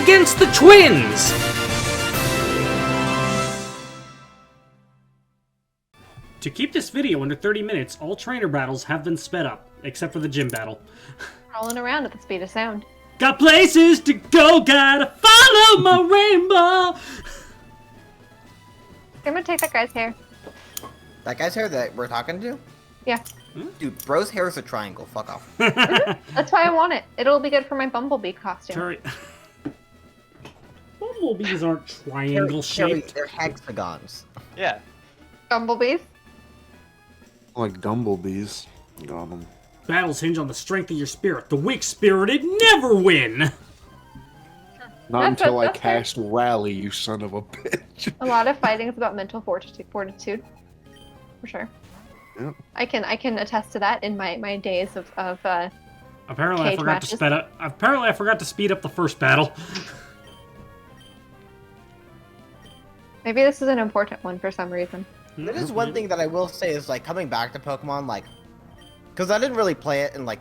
against the twins! To keep this video under 30 minutes, all trainer battles have been sped up, except for the gym battle. Rolling around at the speed of sound. Got places to go, gotta follow my rainbow! I'm gonna take that guy's hair. That guy's hair that we're talking to? Yeah. Dude, bro's hair is a triangle. Fuck off. That's why I want it. It'll be good for my Bumblebee costume. Bumblebees aren't triangle-shaped. They're hexagons. Yeah. Bumblebees? Like Dumblebees. Got them. Battles hinge on the strength of your spirit. The weak-spirited never win! Not until I that's cast Rally, you son of a bitch. A lot of fighting is about mental fortitude. For sure. Yep. I can attest to that in my days of Apparently I cage forgot matches. to speed up. Apparently I forgot to speed up the first battle. Maybe this is an important one for some reason. There is one thing that I will say is, like, coming back to Pokemon, like, because I didn't really play it in, like,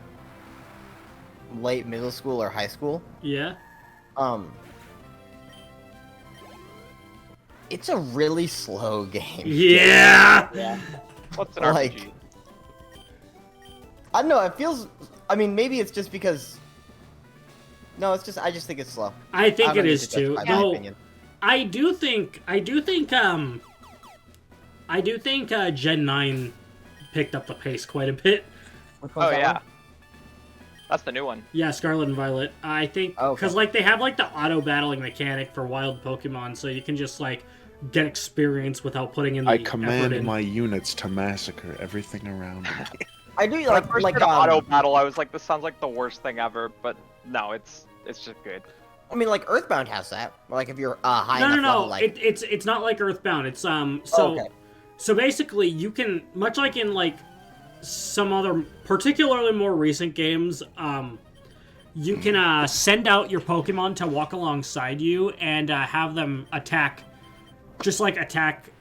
late middle school or high school. Yeah. It's a really slow game. Yeah! Yeah. What's an Like- RPG? I don't know, it feels, I mean, maybe it's just because, no, it's just, I just think it's slow. I think I'm it gonna is need to too. justify my Though opinion. I do think Gen 9 picked up the pace quite a bit. Which one's Oh that yeah. one? That's the new one. Yeah, Scarlet and Violet. I think Oh, okay. because like they have like the auto battling mechanic for wild Pokemon, so you can just like get experience without putting in the I effort command in. my units to massacre everything around me. I do When I like, first like, heard auto battle, I was like, this sounds like the worst thing ever, but no, it's just good. I mean, like, Earthbound has that. Like, if you're high No, enough level, like, it's not like Earthbound. It's so okay. so basically you can, much like in like some other particularly more recent games, you can send out your Pokemon to walk alongside you and have them attack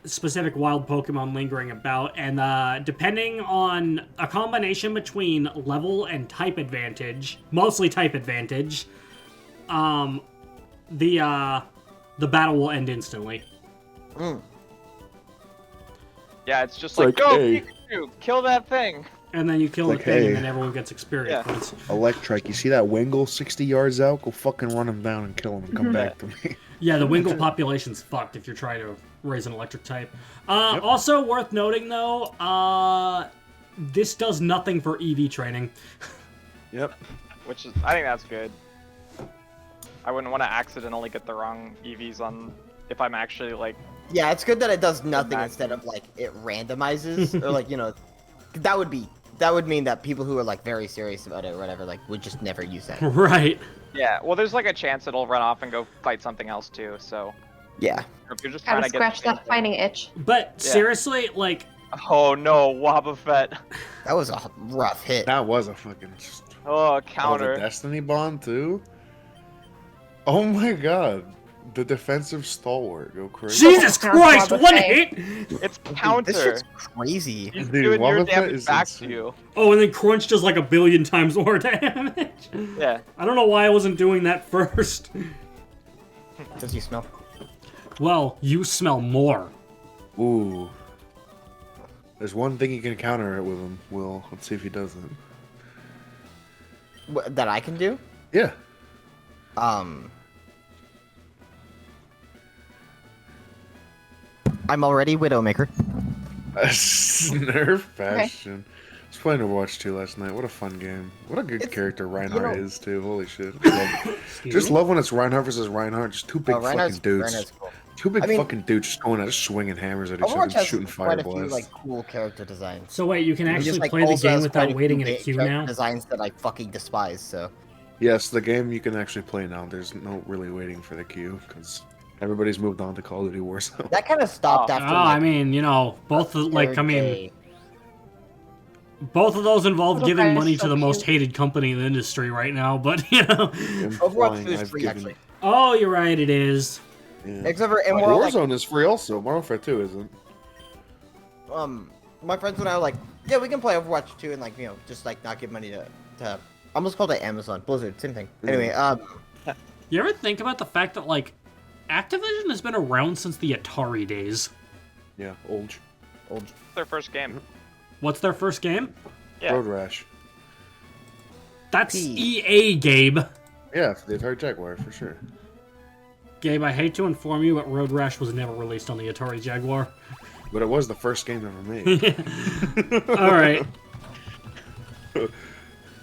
specific wild Pokemon lingering about, and depending on a combination between level and type advantage, mostly type advantage, the battle will end instantly. Yeah, it's just It's like, like, go hey. Pikachu, kill that thing. And then you kill Like, the thing, hey. and then everyone gets experience Yeah. points. Electric, you see that Wingull 60 yards out? Go fucking run him down and kill him and come back to me. Yeah, the Wingull population's fucked if you're trying to raise an electric type. Also worth noting, though, this does nothing for EV training. Yep. Which is, I think that's good. I wouldn't want to accidentally get the wrong EVs on if I'm actually like. Yeah, it's good that it does nothing Back instead then. of, like, it randomizes, or, like, you know, that would mean that people who are, like, very serious about it or whatever, like, would just never use that. Right. Yeah, well, there's like a chance it'll run off and go fight something else too. So Yeah. if you're just trying Gotta to get scratch the same that thing- fighting itch. But Yeah. seriously, like, Oh no, Wobbuffet. That was a rough hit. That was a fucking... Oh, Oh, counter. the Destiny Bond, too? Oh my god. The defensive stalwart. Go crazy. Jesus Sounds Christ, Wobbuffet. one hit! It's Dude, counter. this shit's crazy. He's Dude, doing your Wobbuffet damage is back insane. to you. Oh, and then Crunch does like 1,000,000,000 times more damage. Yeah. I don't know why I wasn't doing that first. Does he smell? Well, you smell more. Ooh. There's one thing you can counter it with him, Will. Let's see if he does it. That I can do? Yeah. I'm already Widowmaker. Nerf fashion. I was playing Overwatch 2 last night. What a fun game. What a good It's- character Reinhardt you know- is, too. Holy shit. Just love when it's Reinhardt versus Reinhardt. Just two big Reinhardt's- fucking dudes. Reinhardt's cool. Two big I mean- fucking dudes just going out, just swinging hammers at each other, Overwatch and has shooting quite a few, fireballs. like, cool character designs. So wait, you can It actually just, like, play the also game has without quite waiting few in a queue character now? designs that I fucking despise, so... Yes, the game you can actually play now. There's no really waiting for the queue, because everybody's moved on to Call of Duty Warzone. That kind of stopped Oh. after, Oh, like, I mean, you know, both third day. both of those involve Little giving guy is money so to the most cute. hated company in the industry right now, but, you know. Overwatch 2 is I've free, given- actually. Oh, you're right, it is. Yeah. Except for, and we're all, like, Warzone is free also. Modern Warfare 2 isn't. my friends and I are like, yeah, we can play Overwatch 2 and, like, you know, just, like, not give money to I almost called it Amazon. Blizzard, same thing. Anyway, You ever think about the fact that, like, Activision has been around since the Atari days? Yeah, old. Their first game. What's their first game? Yeah. Road Rash. That's P. EA, Gabe. Yeah, for the Atari Jaguar, for sure. Gabe, I hate to inform you, but Road Rash was never released on the Atari Jaguar. But it was the first game ever made. Alright.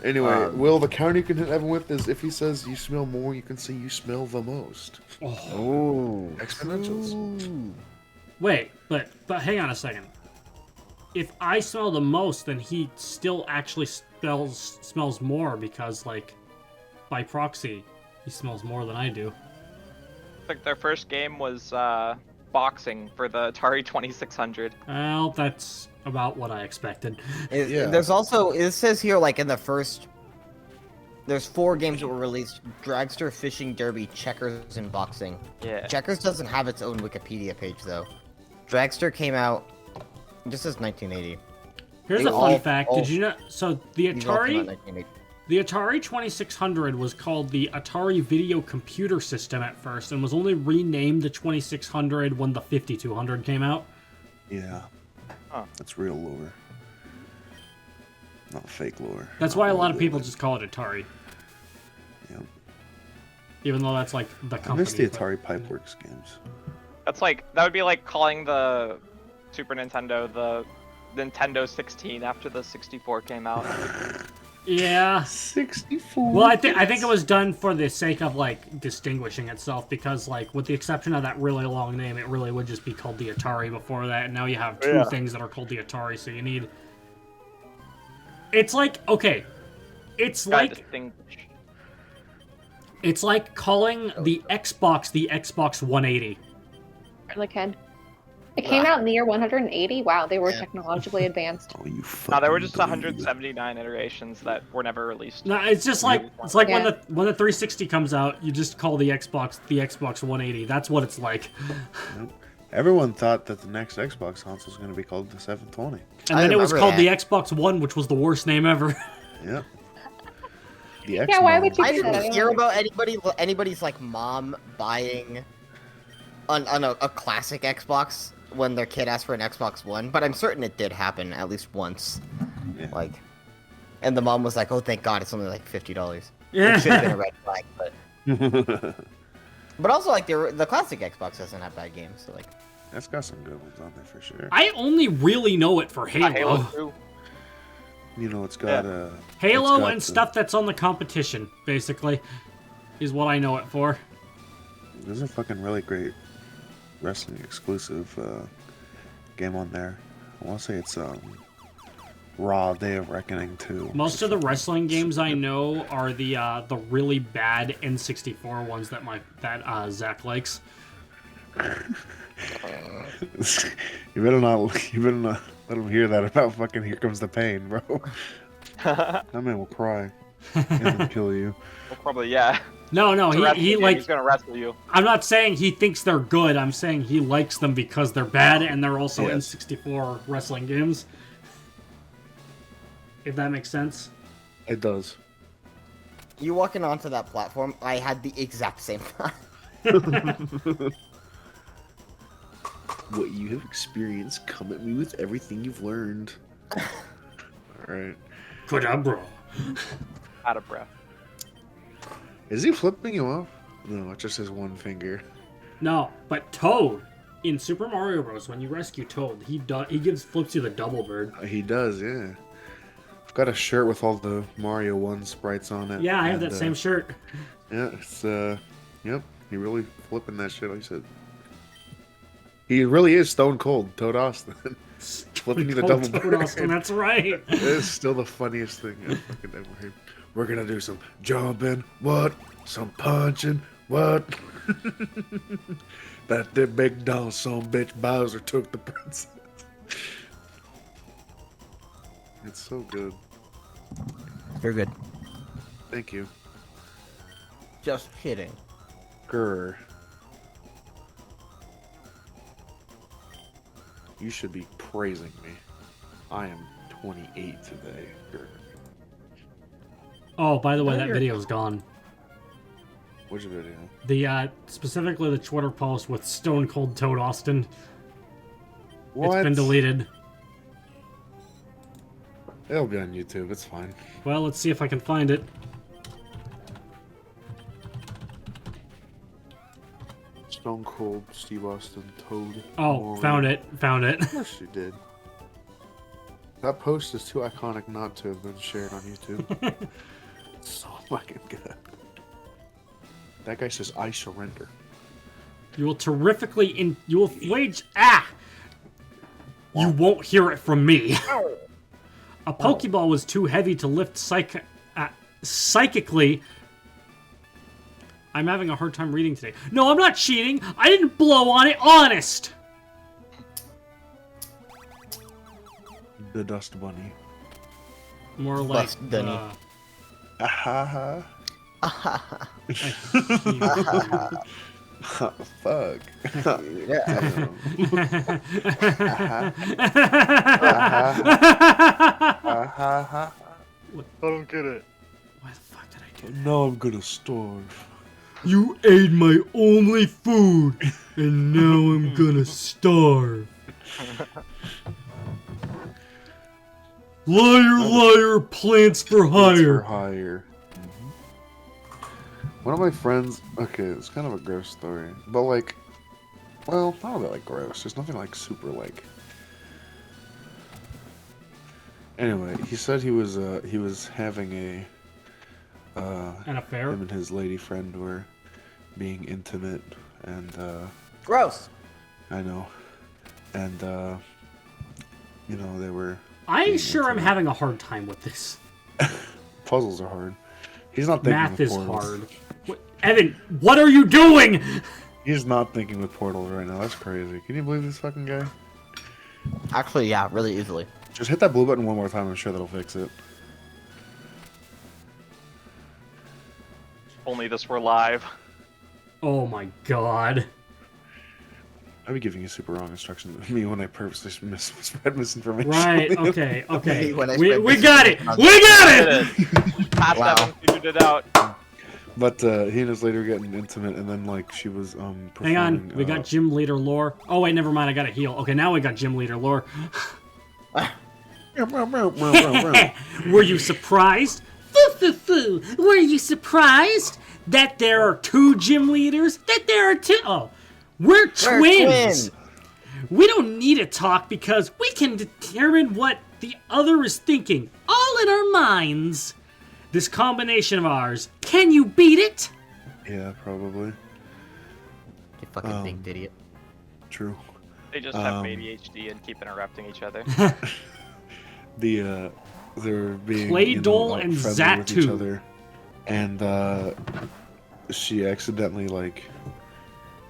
Anyway, Will, the counter you can hit Evan with is if he says you smell more, you can say you smell the most. Oh. Exponentials. Ooh. Wait, but hang on a second. If I smell the most, then he still actually smells more because, like, by proxy, he smells more than I do. I think their first game was boxing for the Atari 2600. Well, that's about what I expected. Yeah. There's also, it says here, like, in the first... There's 4 games that were released. Dragster, Fishing Derby, Checkers, and Boxing. Yeah. Checkers doesn't have its own Wikipedia page, though. Dragster came out... It just says 1980. Here's They a fun all- fact. all- Did you know? So the These all came out in Atari, 1980. the Atari 2600 was called the Atari Video Computer System at first, and was only renamed the 2600 when the 5200 came out. Yeah. Huh. That's real lore. Not fake lore. That's why a lot of people just call it Atari, Yeah. even though that's like the I company. miss the but- Atari Pipeworks games. That's like, that would be like calling the Super Nintendo the Nintendo 16 after the 64 came out. Yeah. 64. Well, I think it was done for the sake of, like, distinguishing itself, because, like, with the exception of that really long name, it really would just be called the Atari before that, and now you have two things that are called the Atari, so you need... It's like, okay, it's Gotta like... distinguish. It's like calling the Xbox 180. Like, it came out in the year 180. Wow, they were technologically advanced. Oh, you No, there were fucking just dweeb. 179 iterations that were never released. No, it's just like when Yeah. the 360 comes out, you just call the Xbox 180. That's what it's like. Nope. Everyone thought that the next Xbox console was going to be called the 720. And I then it was remember called the that. Xbox One, which was the worst name ever. Yep. The Yeah, why would you I do that? didn't hear about anybody's like mom buying on a classic Xbox when their kid asked for an Xbox One, but I'm certain it did happen at least once. Yeah. Like, and the mom was like, "Oh, thank God, it's only like $50." Yeah. It should have been a red flag, but also like the classic Xbox doesn't have bad games, so like. That's got some good ones on there for sure. I only really know it for Halo. Halo 2. You know, it's got Halo it's got and stuff that's on the competition, basically, is what I know it for. There's a fucking really great wrestling exclusive game on there. I want to say it's Raw Day of Reckoning 2. Most of the wrestling games I know are the really bad N64 ones that Zach likes. You better not let him hear that about fucking Here Comes the Pain, bro. That man will cry and then kill you. Well, probably, yeah. No, he like. He's gonna wrestle you. I'm not saying he thinks they're good. I'm saying he likes them because they're bad and they're also Yes. N64 wrestling games. If that makes sense. It does. You walking onto that platform, I had the exact same thought. What you have experienced, come at me with everything you've learned. Alright. Cadabra. Out of breath. Is he flipping you off? No, it's just his one finger. No, but Toad in Super Mario Bros. When you rescue Toad, he flips you the double bird. He does, yeah. I've got a shirt with all the Mario 1 sprites on it. Yeah, I have and, that same shirt. Yeah, it's yep, he really flipping that shit, like I said. He really is stone cold, Toad Austin. Flipping you the double Toad bird. Austin, that's right. It's still the funniest thing I've fucking ever heard. We're gonna do some jumping, what? Some punching, what? That the big dog son bitch Bowser took the princess. It's so good. You're good. Thank you. Just kidding. Grr. You should be praising me. I am 28 today. Grr. Oh, by the way, that video's gone. Which video? The specifically the Twitter post with Stone Cold Toad Austin. What? It's been deleted. It'll be on YouTube. It's fine. Well, let's see if I can find it. Stone Cold Steve Austin Toad. Oh, found it. Found it. Of course you did. That post is too iconic not to have been shared on YouTube. It's so fucking good. That guy says, "I surrender." You will you will wage. You won't hear it from me. A Pokeball was too heavy to lift psychically. I'm having a hard time reading today. No, I'm not cheating. I didn't blow on it. Honest. The Dust Bunny. More like. Bust Dunny. Ahaha. Fuck. Yeah. I don't get it. Why the fuck did I do that? Now I'm gonna starve. You ate my only food, and now I'm gonna starve. Liar, liar, plants for hire. For hire. One of my friends. Okay, it's kind of a gross story, but like, well, not really like gross. There's nothing like super like. Anyway, he said he was having An affair? him and his lady friend were being intimate, and Gross. I know, and you know they were. I'm sure I'm having a hard time with this. Puzzles are hard. He's not thinking Math with is portals. hard. Evan, what are you doing? He's not thinking with portals right now. That's crazy. Can you believe this fucking guy? Actually, yeah, really easily. Just hit that blue button one more time. I'm sure that'll fix it. If only this were live. Oh my god. I'd be giving you super wrong instructions to me when I purposely spread misinformation. Right, okay, okay. When I We spread got it! misinformation. We got Did it! it. Past Wow. Evan figured it out. But he and his lady were getting intimate, and then like she was performing, Hang on, we got gym leader lore. Oh wait, never mind, I got a heal. Okay, now we got gym leader lore. Were you surprised? Foo. Were you surprised that there are two gym leaders? That there are two? Oh, we're twins. twins. We don't need to talk because we can determine what the other is thinking, all in our minds. This combination of ours, can you beat it? Yeah, probably. You fucking big idiot. True. They just have ADHD and keep interrupting each other. They're being Claydol like, and friendly with each Zatu. other, and she accidentally like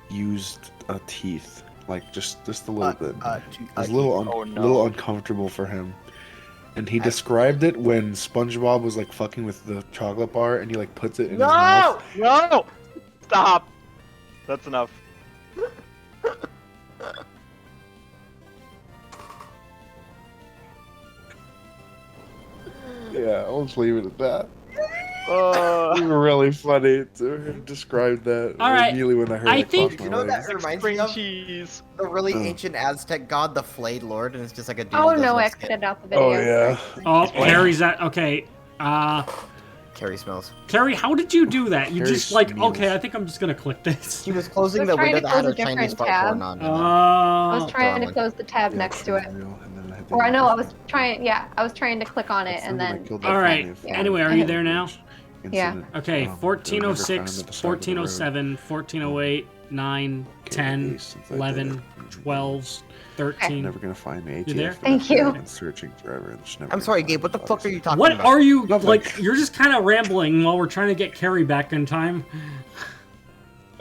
used a teeth, like just a little bit. It was a little Oh, no. little uncomfortable for him, and he described it when SpongeBob was like fucking with the chocolate bar, and he like puts it in his mouth. No! Stop! That's enough. Yeah, I'll just leave it at that. It was really funny to describe that. All right, Immediately when I heard I it think- cross my You know what that legs. reminds Spring me of? cheese. The really ancient Aztec god, the Flayed Lord, and it's just like a dude. Oh who does no, I like skin. exited out the video. Oh yeah. Oh, Carrie's at. Okay. Carrie smells. Carrie, how did you do that? You Carrie just like, smells. okay, I think I'm just gonna click this. She was closing I was the trying window to that had close her a Chinese different fart tab. porn on. I was trying to Darling. close the tab Yeah, next to it. and then I hit the Or I know I was incident. trying, yeah, I was trying to click on it That's and the one then. that killed that All right. family of Anyway, are you there now? Yeah. incident. Okay, They were never 1406, found at the side of the road. 1407, 1408, 9, 10, Ace, since I 11, did. 12, 13. Never gonna find the ATF. You there? Thank you. And searching forever. And just never I'm gonna sorry, find Gabe. What the it, fuck are you talking What about? are you, Nothing. like, you're just kind of rambling while we're trying to get Carrie back in time.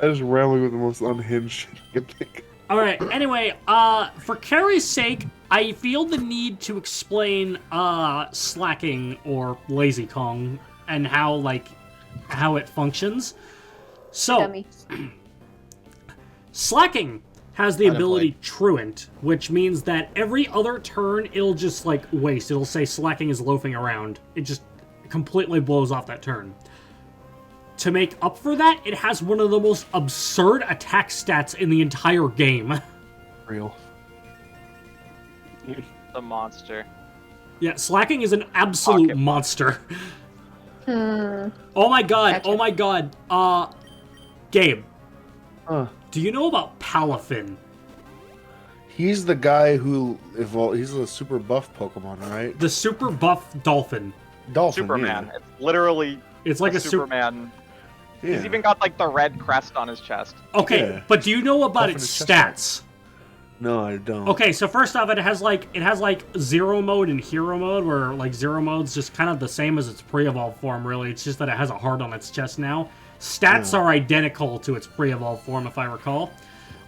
I just rambling with the most unhinged shit I could think. Alright, anyway, for Carrie's sake, I feel the need to explain, slacking or lazy Kong and how it functions. So, Dummy. slacking has the ability truant, which means that every other turn it'll just like waste. It'll say slacking is loafing around. It just completely blows off that turn. to make up for that, it has one of the most absurd attack stats in the entire game. Real. The monster. Yeah, Slacking is an absolute Pocket monster. Hmm. Oh my god, Gotcha. oh my god. Gabe, Huh. do you know about Palafin? He's the guy who evolved. He's a super buff Pokemon, right? The super buff dolphin. Dolphin. Superman. Yeah. It's literally It's like a Superman. Yeah. He's even got like the red crest on his chest. Okay, Yeah. but do you know about Dolphin its is just stats? No, I don't. Okay, so first off, it has like zero mode and hero mode, where like zero mode's just kind of the same as its pre-evolved form. Really, it's just that it has a heart on its chest now. Stats Yeah. are identical to its pre-evolved form, if I recall.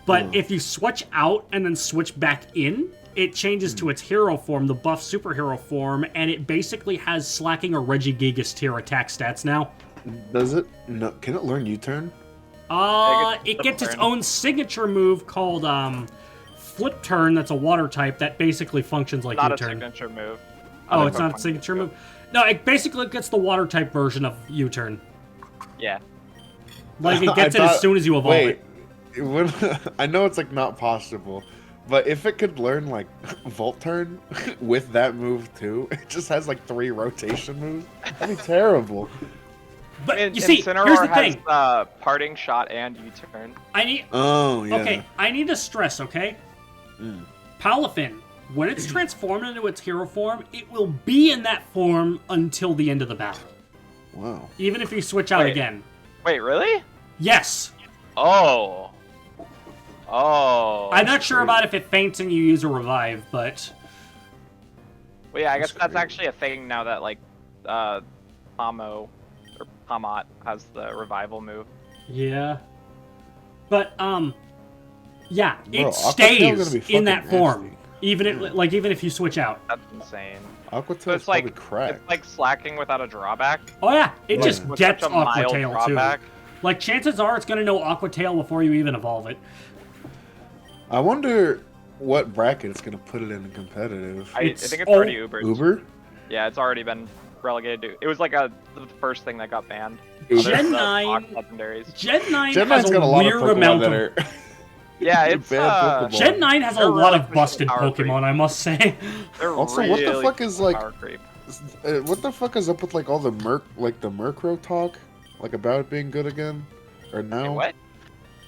But Yeah. if you switch out and then switch back in, it changes to its hero form, the buff superhero form, and it basically has Slacking or Regigigas tier attack stats now. Does it? No. Can it learn U-turn? It gets its own signature move called Flip Turn. That's a water type that basically functions like Not a U-turn. signature move. Oh, it's not a signature move? No, it basically gets the water type version of U-turn. Yeah. Like, it I gets it thought- as soon as you evolve Wait. it. I know it's like not possible, but if it could learn like Volt Turn with that move too, it just has like 3 rotation moves. That'd be terrible. But, And you see, Incineroar here's the has thing. parting shot and U-turn. I need... Oh yeah. Okay, I need to stress, okay? Mm. Palafin, when it's transformed into its hero form, it will be in that form until the end of the battle. Wow. Even if you switch out Wait. again. Wait, really? Yes! Oh. Oh. I'm not sure about if it faints and you use a revive, but... Well, yeah, I guess That's that's great. actually a thing now that like Pamo or Pamot has the revival move. Yeah. But, yeah, Bro, it Aquatail's stays gonna be in that fucking form. nasty. Even if you switch out. That's insane. Aquatail So is it's like probably cracked. it's like Slacking without a drawback. Oh yeah, it Yeah. just With gets such a mild Aquatail too. drawback. Like, chances are it's gonna know Aquatail before you even evolve it. I wonder what bracket it's gonna put it in competitive. I It's think it's all- already Ubered. Uber? Yeah, it's already been relegated to. It was like the first thing that got banned. Uber. Gen Other than the 9 Fox legendaries. Gen 9 Gen has 9's a got a lot of weird Pokemon amount that of... are Yeah, it's bad Pokemon. Gen 9 has a They're lot really of busted pushing power creep. Pokemon, I must say. They're Also, what the really fuck is, like- power creep. What the fuck is up with like all the Murkrow talk? Like about it being good again? Or now? Wait, what?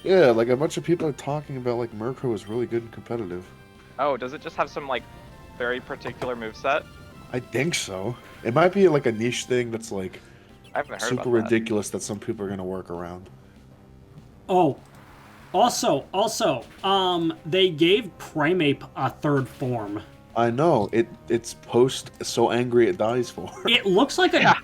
Yeah, like a bunch of people are talking about like Murkrow is really good and competitive. Oh, does it just have some like very particular moveset? I think so. It might be like a niche thing that's like I haven't heard super about that. ridiculous that some people are gonna work around. Oh, also, they gave Primeape a third form. I know it's post so angry it dies for. It looks like a... Yeah.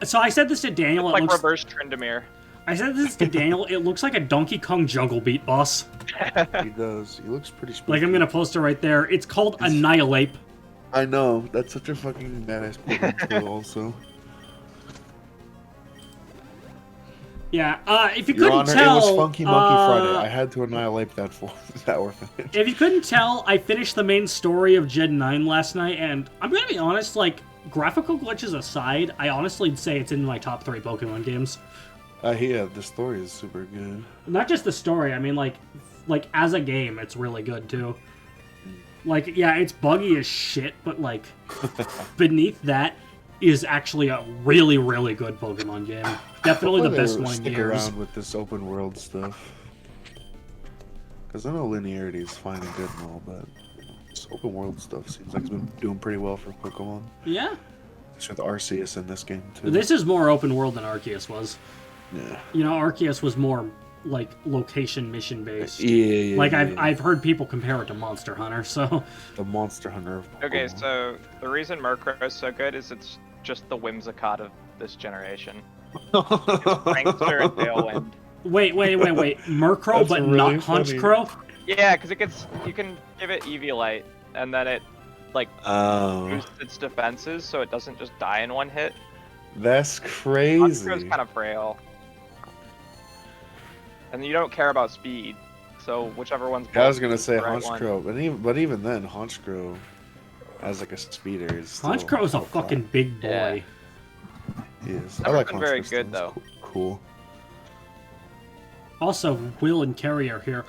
So I said this to Daniel, It's like it looks... reverse Tryndamere. I said this to Daniel, it looks like a Donkey Kong Jungle Beat boss. He does. He looks pretty spooky. Like, I'm gonna post it right there. It's called Annihilate. I know. That's such a fucking badass Pokemon too. Also, Yeah, if you Your couldn't Honor, tell... it was Funky Monkey Friday. I had to annihilate that that orphanage. If you couldn't tell, I finished the main story of Gen 9 last night, and I'm gonna be honest, like, graphical glitches aside, I honestly say it's in my top 3 Pokemon games. Yeah, the story is super good. Not just the story, I mean, like as a game, it's really good, too. Like, yeah, it's buggy as shit, but, like, beneath that is actually a really, really good Pokemon game. Definitely the Hopefully best they one in stick years. around with this open world stuff. Because I know linearity is fine and good and all, but this open world stuff seems like it's been doing pretty well for Pokemon. Yeah. Especially with Arceus in this game, too. This is more open world than Arceus was. Yeah. You know, Arceus was more, like, location mission based. Yeah. Like, yeah. I've heard people compare it to Monster Hunter, so... The Monster Hunter of Pokemon. Okay, so the reason Murkrow is so good is it's just the Whimsicott of this generation. Prankster and Tailwind. Wait. Murkrow, That's but really not funny. Hunchcrow? Yeah, because you can give it Eviolite, and then it like Oh, boosts its defenses so it doesn't just die in one hit. that's crazy. Hunchcrow's kind of frail. And you don't care about speed, so whichever one's I was gonna say the right one. Honchkrow, but even then, Honchkrow as like a speeder is still Honchcrow's a OP. fucking big boy. Yeah. He is. I Never like been very Honchkrow good, still. though. It's cool. Also, Will and Carrie are here.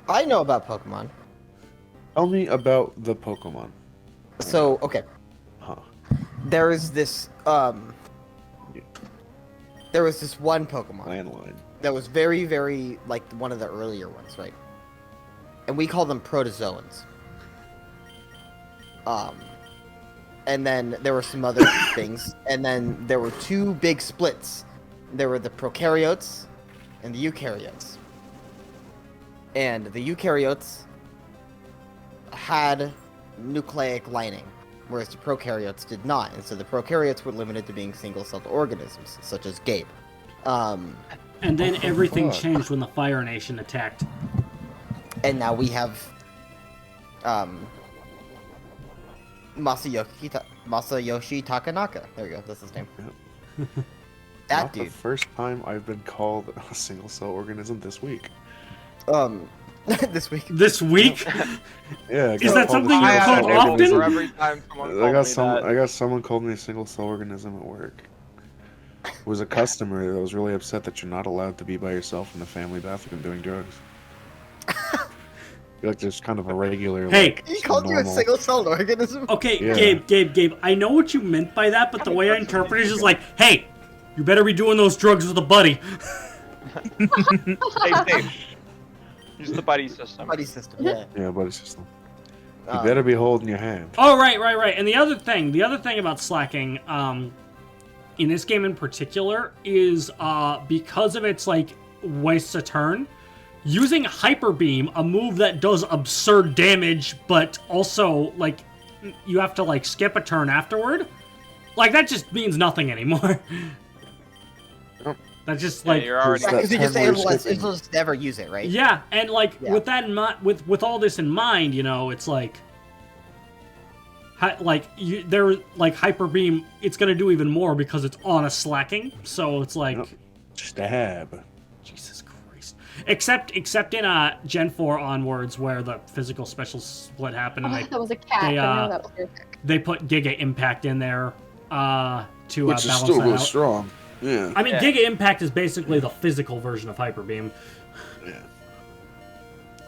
I know about Pokemon. Tell me about the Pokemon. So, okay. Huh. There was this one Pokemon Landline. that was very, very like one of the earlier ones, right? And we call them protozoans. And then there were some other things, and then there were two big splits. There were the prokaryotes and the eukaryotes. And the eukaryotes had nucleic lining, whereas the prokaryotes did not. And so the prokaryotes were limited to being single-celled organisms, such as Gabe. And then everything fuck? changed when the Fire Nation attacked. And now we have Masayoshi Takanaka. There you go, that's his name. That Not dude. the first time I've been called a single cell organism this week. This week. This week? Yeah. I Is got that called a something single you're cell called I often? for every time someone called me I got someone called me a single cell organism at work. It was a customer that was really upset that you're not allowed to be by yourself in the family bathroom doing drugs. You're like just kind of a regular. Hey. like, He called you a normal- single-celled organism? Okay, Yeah. Gabe, I know what you meant by that, but the way I interpret it is just like, hey, you better be doing those drugs with a buddy. Hey, Dave. Use the buddy system. Buddy system, yeah. Yeah, buddy system. You Um, better be holding your hand. Oh, right. And the other thing about slacking, in this game in particular, is because of its like wastes a turn, using Hyper Beam, a move that does absurd damage, but also like you have to like skip a turn afterward. Like that just means nothing anymore. Yep. That's just Yeah, like you're already. That Because you just 10 say, skipping. it'll just never use it, right? yeah, and like Yeah. with that in with all this in mind, you know, it's like there like Hyper Beam, it's gonna do even more because it's on a slacking. So it's like Yep. Stab. Jesus Christ. Except in Gen 4 onwards, where the physical special split happened, and that was a cat. they, I know that was your pick. they put Giga Impact in there to Which is balance still that really out. strong. Yeah. I mean, Yeah. Giga Impact is basically the physical version of Hyper Beam. Yeah.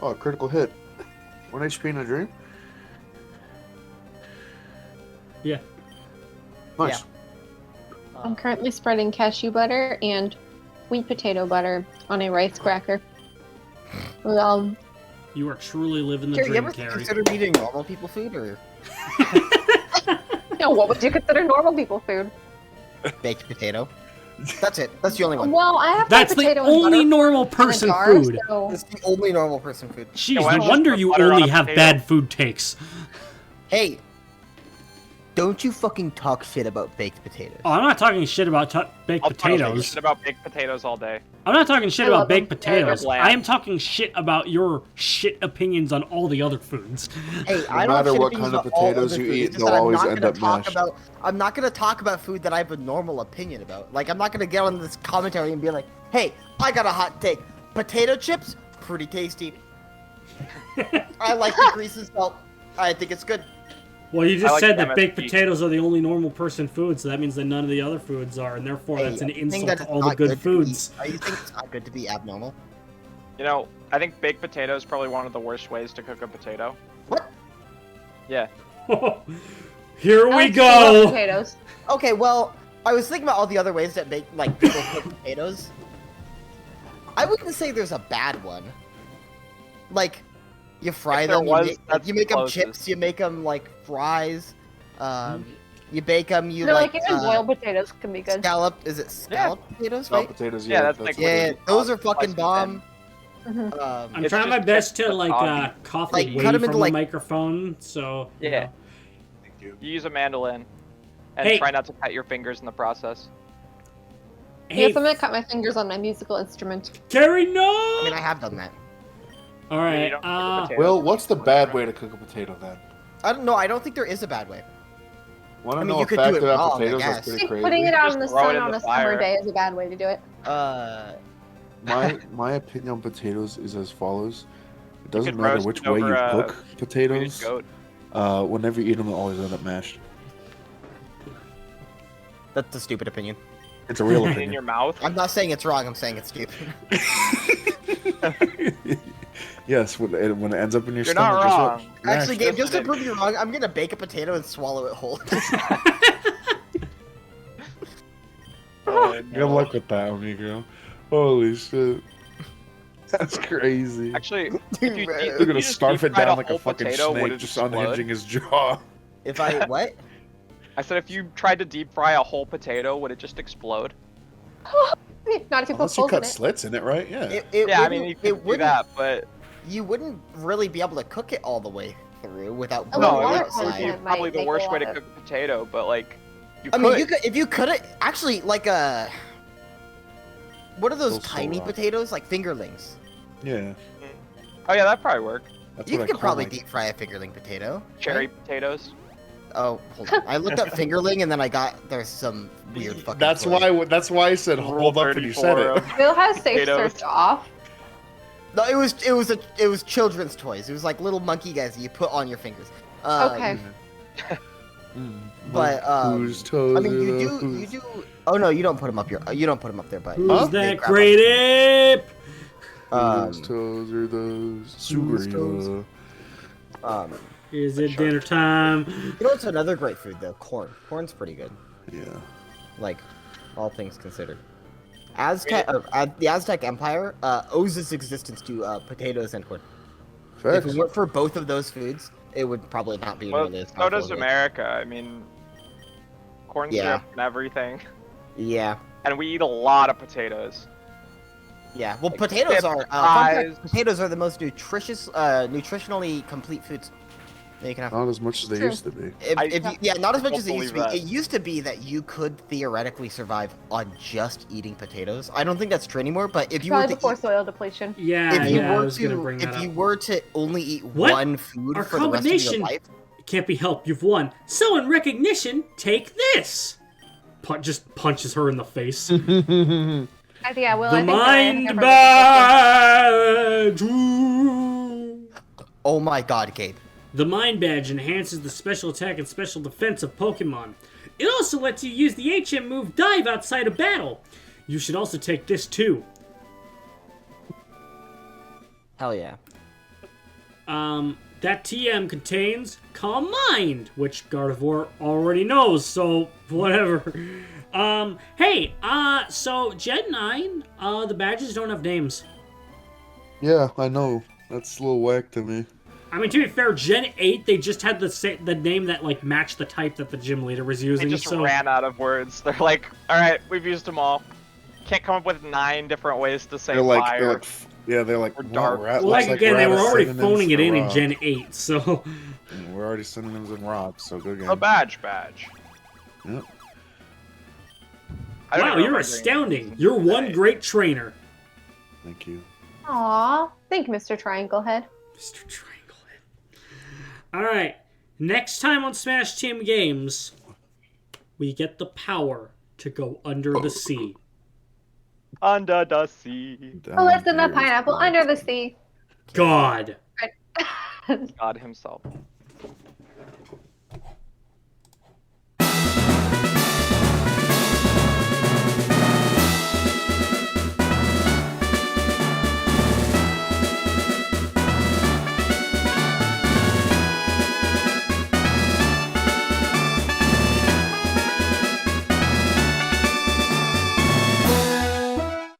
Oh, critical hit. 1 HP in a dream? Yeah. Nice. I'm currently spreading cashew butter and sweet potato butter on a rice cracker. Well, You are truly living the Carrie, you dream, ever Carrie. considered eating normal people food or what would you consider normal people food? baked potato? That's it. That's the only one. Well, I have That's my the potato and only butter normal in a person jar, food. So... That's the only normal person food. Jeez, why no don't you wonder put you butter on only a have potato? bad food takes. Hey, don't you fucking talk shit about baked potatoes. Oh, I'm not talking shit about baked I'll talk potatoes. shit about baked potatoes all day. I'm not talking shit I about love baked them. potatoes. They're bland. I am talking shit about your shit opinions on all the other foods. Hey, No I don't have matter shit what opinions kind of about all potatoes other you food. eat, It's just they'll that always I'm not end gonna up talk mashed. about. I'm not gonna talk about food that I have a normal opinion about. Like I'm not gonna get on this commentary and be like, "Hey, I got a hot take. Potato chips, pretty tasty. I like the grease and salt. I think it's good." Well, you just like said that MSG. baked potatoes are the only normal person food, so that means that none of the other foods are, and therefore that's an Hey, you think insult that to it's all the not good to be- foods. Are you think it's not good to be abnormal? You know, I think baked potato is probably one of the worst ways to cook a potato. What? Here I we like to love go! potatoes. Okay, well, I was thinking about all the other ways that people cook potatoes. I wouldn't say there's a bad one. Like, you fry If there them, was, that's you make them closest. chips, you make them like fries, you bake them, you No, like like even boiled potatoes can be good. scallop. Is it scallop potatoes? Scallop Right? potatoes, Yeah, yeah. that's like- what Yeah, it is. those are fucking Slices bomb. Mhm. I'm It's trying my just best chips to, with like, onion. cough Like, away cut 'em from into, the like- microphone, so... you Yeah. know. Thank you. You use a mandolin, and Hey. try not to cut your fingers in the process. Hey, Yes, I'm gonna cut my fingers on my musical instrument. Carrie, no! I mean, I have done that. You Alright, don't cook a potato. Well, what's the bad way to cook a potato then? I don't know. I don't think there is a bad way. Want to I mean, know you a could do fact it about wrong, I potatoes I guess. that's pretty think crazy? putting it out Just in the throw it sun in on the a summer fire. day is a bad way to do it. My opinion on potatoes is as follows. It doesn't could matter roast which it way you over, cook Swedish potatoes. goat. Whenever you eat them, they'll always end up mashed. That's a stupid opinion. It's a real in opinion. your mouth. I'm not saying it's wrong. I'm saying it's stupid. Yes, when it ends up in your You're stomach. not just wrong. what- Actually, Gabe, just to Listen. prove you wrong, I'm gonna bake a potato and swallow it whole. Oh, Good no. luck with that, amigo. Holy shit. That's crazy. Actually, Dude, if you, man. if They're you gonna just scarf deep it fried down like a whole fucking potato, would snake, it just explode? unhinging his jaw. If I what? I said if you tried to deep fry a whole potato, would it just explode? Not if you put Unless you holes in cut it. slits in it, right? Yeah. Yeah, I mean you could do wouldn't. that, but You wouldn't really be able to cook it all the way through without Oh, burning no, the it water would, it would be content probably might the make worst a way to lot cook a potato. But like, you I could. mean, you could if you cut it. Actually, like what are those Those so tiny raw. potatoes? Like fingerlings. Yeah. Oh yeah, that'd probably work. That's You what I could call probably my- deep fry a fingerling potato. Cherry right? potatoes. Oh, hold on. I looked up fingerling and then there's some weird fucking. That's toy. why I said Rule hold up when you said 34 it. of- Will has safe Potatoes. search off. No, it was children's toys. It was like little monkey guys that you put on your fingers. Okay. But Whose toes I mean, are you those? do. Oh no, you don't put them up you don't put them up there, but Who's Huh? they that grab great ape? Whose toes are those? whose toes? Sugary. Is it dinner time? You know what's another great food though? Corn. Corn's pretty good. Yeah. Like, all things considered. The Aztec Empire owes its existence to potatoes and corn. Facts. If it weren't for both of those foods, it would probably not be Well, nearly as so powerful does as it is. America. I mean, corn Yeah. syrup and everything, Yeah. and we eat a lot of potatoes. Yeah. Well, Like potatoes chips, are fries. potatoes are the most nutritionally complete foods that you can have. Not as much as they True. used to be. Not as much don't as it used to be. believe that. It used to be that you could theoretically survive on just eating potatoes. I don't think that's true anymore. But if you were Probably to before eat, soil depletion. Yeah, if you yeah, I were was gonna bring to that if you up. were to only eat What? one food Our for the rest of your combination- life, It can't be helped. You've won. So in recognition, take this. Just punches her in the face. I think I will. The I think mind I've badge. oh my god, Gabe. The mind badge enhances the special attack and special defense of Pokemon. It also lets you use the HM move Dive outside of battle. You should also take this too. Hell yeah. That TM contains Calm Mind, which Gardevoir already knows, so whatever. So Gen 9, the badges don't have names. Yeah, I know. That's a little whack to me. I mean, to be fair, Gen 8, they just had the name that, like, matched the type that the gym leader was They using, just so... ran out of words. They're like, all right, we've used them all. Can't come up with 9 different ways to say fire. They're like, Or well, dark. we're at- Well, looks like, again, we're they out were of already synonyms phoning it for in rock. Gen 8, so... We're already synonyms in rock, so go again. A badge. Yep. I don't Wow, even you're remember astounding. doing You're one today. great trainer. Thank you. Aw. Thank you, Mr. Triangle Head. Mr. Trianglehead. Alright, next time on Smash Team Games, we get the power to go under the sea. Under the sea. Oh, listen, the Down here is pineapple black. under the sea. God. God himself.